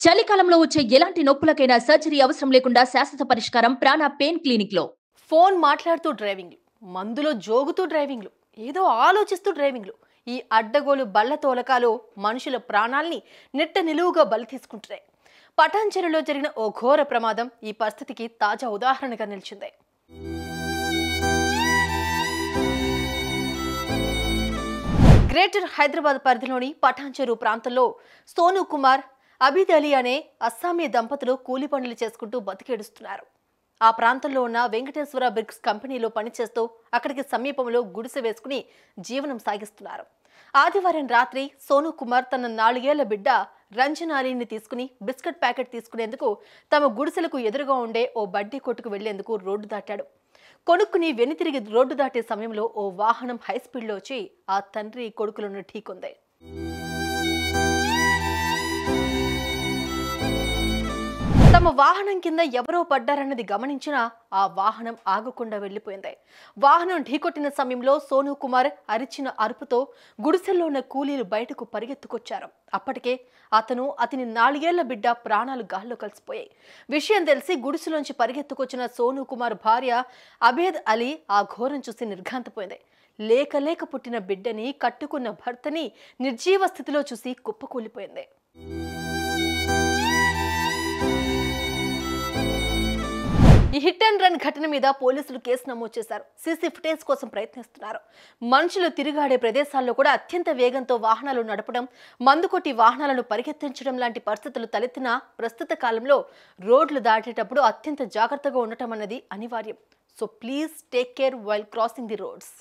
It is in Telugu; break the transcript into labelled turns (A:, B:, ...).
A: చలికాలంలో వచ్చే ఎలాంటి నొప్పులకైనా సర్జరీ అవసరం లేకుండా శాశ్వత పరిష్కారం ప్రాణ పెయిన్ క్లినిక్ లో.
B: ఫోన్ మాట్లాడుతూ డ్రైవింగ్లు, మందులో జోగుతూ డ్రైవింగ్లు, ఏదో ఆలోచిస్తూ డ్రైవింగ్లు. ఈ అడ్డగోలు బళ్ళ తోలకాలు మనుషుల ప్రాణాల్ని నిట్ట నిలువుగా బలి తీసుకుంటున్నాయి. పటాన్చెరులో జరిగిన ఓ ఘోర ప్రమాదం ఈ పరిస్థితికి తాజా ఉదాహరణగా నిలిచింది. గ్రేటర్ హైదరాబాద్ పరిధిలోని పటాన్చెరు ప్రాంతంలో సోను కుమార్, అబీద్ అలీ అనే అస్సామీ దంపతులు కూలి పనులు చేసుకుంటూ బతికేడుస్తున్నారు. ఆ ప్రాంతంలో ఉన్న వెంకటేశ్వర బ్రిక్స్ కంపెనీలో పనిచేస్తూ అక్కడికి సమీపంలో గుడిసె వేసుకుని జీవనం సాగిస్తున్నారు. ఆదివారం రాత్రి సోను కుమార్ తన 4 ఏళ్ల బిడ్డ రంజనాలిని తీసుకుని బిస్కెట్ ప్యాకెట్ తీసుకునేందుకు తమ గుడిసెలకు ఎదురుగా ఉండే ఓ బడ్డీ కొట్టుకు వెళ్లేందుకు రోడ్డు దాటాడు. కొనుక్కుని వెనుతిరిగి రోడ్డు దాటే సమయంలో ఓ వాహనం హైస్పీడ్లో వచ్చి ఆ తండ్రి కొడుకులను ఢీకొంది. తమ వాహనం కింద ఎవరో పడ్డారన్నది గమనించిన ఆ వాహనం ఆగకుండా వెళ్లిపోయింది. వాహనం ఢీకొట్టిన సమయంలో సోను కుమార్ అరిచిన అరుపుతో గుడిసెల్లో ఉన్న కూలీలు బయటకు పరిగెత్తుకొచ్చారు. అప్పటికే అతని 4 ఏళ్ల బిడ్డ ప్రాణాలు గాల్లో కలిసిపోయాయి. విషయం తెలిసి గుడిసెలోంచి పరిగెత్తుకొచ్చిన సోను కుమార్ భార్య అబేద్ అలీ ఆ ఘోరం చూసి నిర్ఘాంతపోయింది. లేక పుట్టిన బిడ్డని, కట్టుకున్న భర్తని నిర్జీవ స్థితిలో చూసి కుప్పకూలిపోయింది. ఈ హిట్ అండ్ రన్ ఘటన మీద పోలీసులు కేసు నమోదు చేశారు. సీసీ ఫుటేజ్ కోసం ప్రయత్నిస్తున్నారు. మనుషులు తిరుగాడే ప్రదేశాల్లో కూడా అత్యంత వేగంతో వాహనాలు నడపడం, మందు కొట్టి వాహనాలను పరిగెత్తించడం లాంటి పరిస్థితులు తలెత్తిన ప్రస్తుత కాలంలో రోడ్లు దాటేటప్పుడు అత్యంత జాగ్రత్తగా ఉండటం అన్నది అనివార్యం. So please take care while crossing the roads.